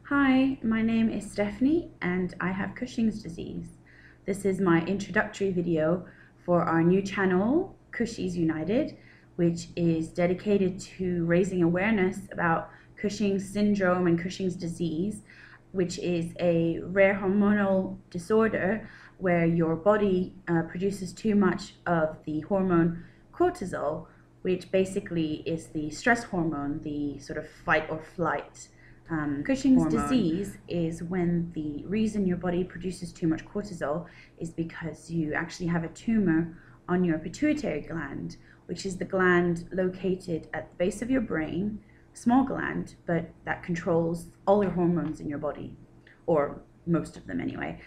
Hi, my name is Stephanie and I have Cushing's disease. This is my introductory video for our new channel, Cushies United, which is dedicated to raising awareness about Cushing's syndrome and Cushing's disease, which is a rare hormonal disorder where your body produces too much of the hormone cortisol, which basically is the stress hormone, the sort of fight or flight Cushing's disease is when the reason your body produces too much cortisol is because you actually have a tumor on your pituitary gland, which is the gland located at the base of your brain, small gland, but that controls all your hormones in your body, or most of them anyway.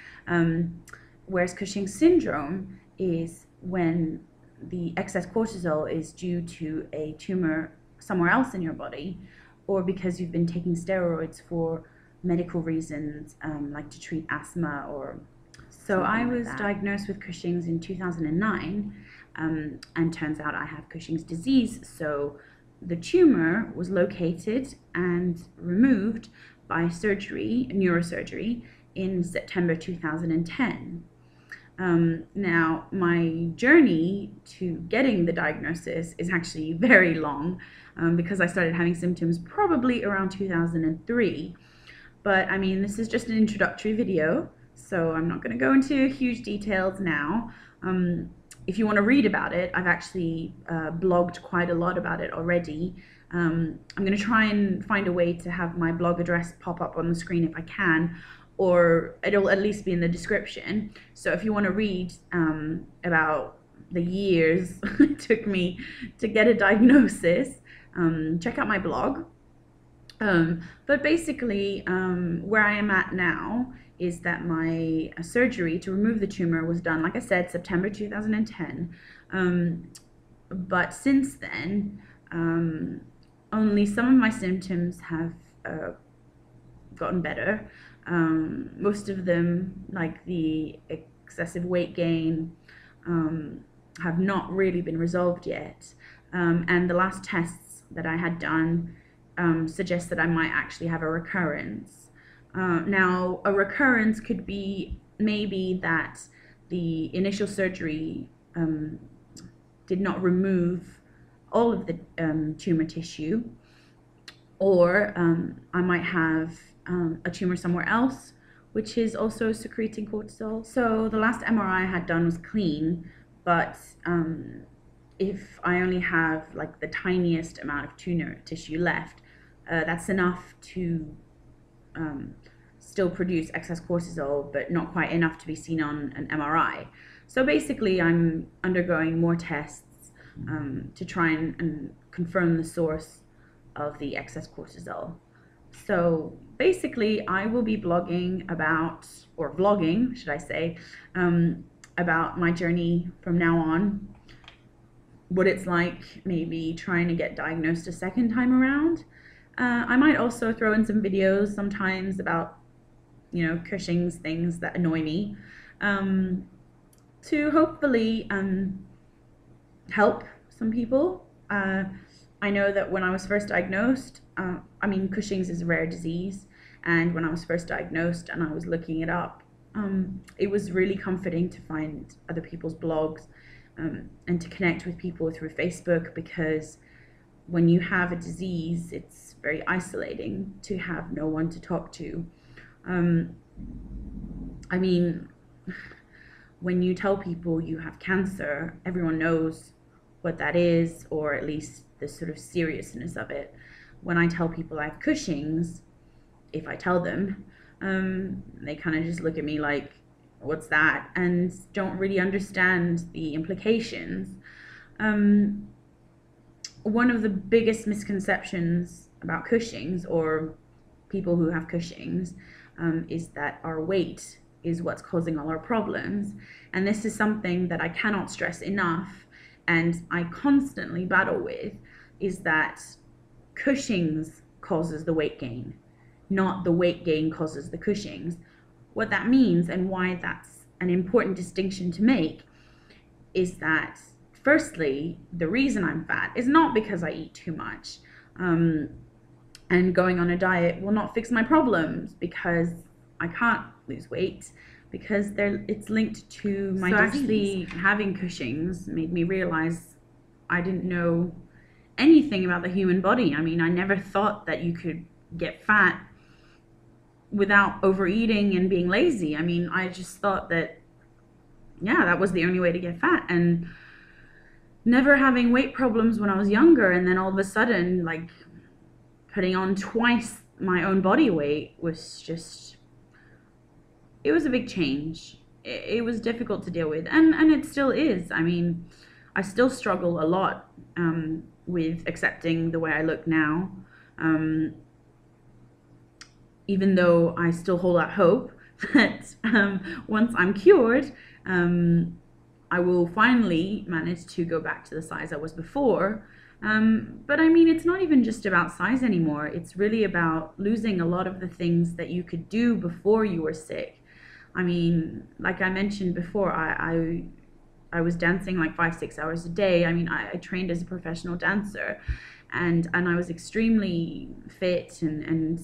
Whereas Cushing's syndrome is when the excess cortisol is due to a tumor somewhere else in your body, or because you've been taking steroids for medical reasons, like to treat asthma or so. I was diagnosed with Cushing's in 2009, and turns out I have Cushing's disease. So the tumor was located and removed by surgery, neurosurgery, in September 2010. Now, my journey to getting the diagnosis is actually very long, because I started having symptoms probably around 2003. But I mean, this is just an introductory video, so I'm not going to go into huge details now. If you want to read about it, I've actually blogged quite a lot about it already. I'm going to try and find a way to have my blog address pop up on the screen if I can, or it'll at least be in the description. So if you want to read about the years it took me to get a diagnosis, check out my blog. But basically, where I am at now is that my surgery to remove the tumor was done, like I said, September 2010. But since then, only some of my symptoms have gotten better. Most of them, like the excessive weight gain, have not really been resolved yet. And the last tests that I had done suggest that I might actually have a recurrence. Now, a recurrence could be maybe that the initial surgery did not remove all of the tumor tissue, or I might have a tumor somewhere else, which is also secreting cortisol. So the last MRI I had done was clean, but if I only have like the tiniest amount of tumor tissue left, that's enough to still produce excess cortisol, but not quite enough to be seen on an MRI. So basically, I'm undergoing more tests to try and confirm the source of the excess cortisol. So basically, I will be blogging about, or vlogging, should I say, about my journey from now on, what it's like maybe trying to get diagnosed a second time around. I might also throw in some videos sometimes about, you know, Cushing's things that annoy me, to hopefully help some people. I know that when I was first diagnosed, I mean, Cushing's is a rare disease, and when I was first diagnosed and I was looking it up, it was really comforting to find other people's blogs and to connect with people through Facebook, because when you have a disease, it's very isolating to have no one to talk to. I mean, when you tell people you have cancer, everyone knows what that is, or at least the sort of seriousness of it. When I tell people I have Cushing's, if I tell them, they kind of just look at me like, what's that? And don't really understand the implications. One of the biggest misconceptions about Cushing's, or people who have Cushing's, is that our weight is what's causing all our problems. And this is something that I cannot stress enough, and I constantly battle with, is that Cushing's causes the weight gain, not the weight gain causes the Cushing's. What that means, and why that's an important distinction to make, is that firstly, the reason I'm fat is not because I eat too much. and going on a diet will not fix my problems because I can't lose weight, because it's linked to my disease. Actually, having Cushing's made me realize I didn't know anything about the human body. I mean, I never thought that you could get fat without overeating and being lazy. I mean, I just thought that, yeah, that was the only way to get fat, and never having weight problems when I was younger, and then all of a sudden, like, putting on twice my own body weight was just, it was a big change. It was difficult to deal with, and it still is. I mean, I still struggle a lot with accepting the way I look now, even though I still hold out hope that once I'm cured, I will finally manage to go back to the size I was before. But I mean, it's not even just about size anymore. It's really about losing a lot of the things that you could do before you were sick. I mean, like I mentioned before, I was dancing like 5-6 hours a day. I mean, I trained as a professional dancer, and I was extremely fit, and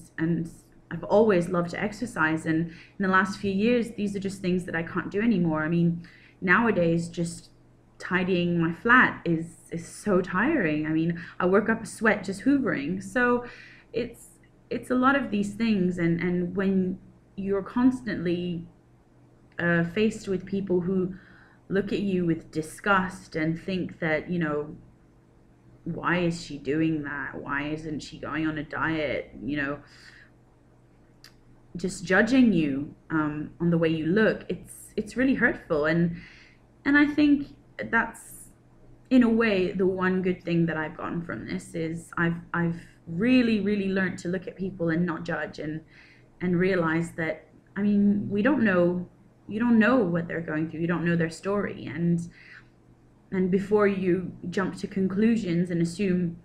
I've always loved to exercise. And in the last few years, these are just things that I can't do anymore. I mean, nowadays, just tidying my flat is so tiring. I mean, I work up a sweat just hoovering. So it's a lot of these things, and when you're constantly faced with people who look at you with disgust and think that, you know, why is she doing that? Why isn't she going on a diet? You know, just judging you on the way you look, it's really hurtful. And I think that's, in a way, the one good thing that I've gotten from this is I've really learned to look at people and not judge, and realize that, I mean, you don't know what they're going through. You don't know their story, and before you jump to conclusions and assume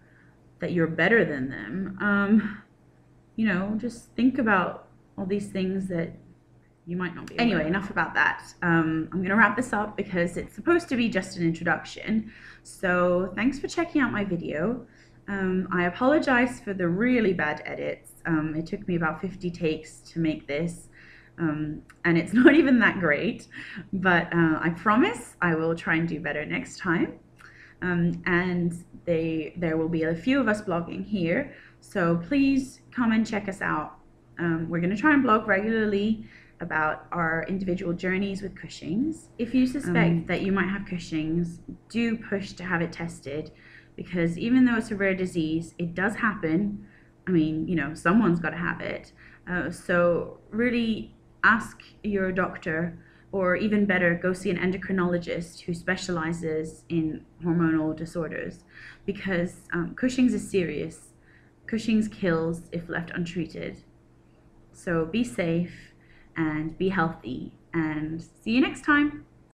that you're better than them, you know, just think about all these things that you might not be. Anyway, enough about that. I'm gonna wrap this up because it's supposed to be just an introduction. So thanks for checking out my video. I apologize for the really bad edits. It took me about 50 takes to make this, and it's not even that great, but I promise I will try and do better next time. And there will be a few of us blogging here, so please come and check us out. We're going to try and blog regularly about our individual journeys with Cushing's. If you suspect that you might have Cushing's, do push to have it tested, because even though it's a rare disease, it does happen. I mean, you know, someone's got to have it. So really ask your doctor, or even better, go see an endocrinologist who specializes in hormonal disorders, because Cushing's is serious. Cushing's kills if left untreated. So be safe and be healthy, and see you next time.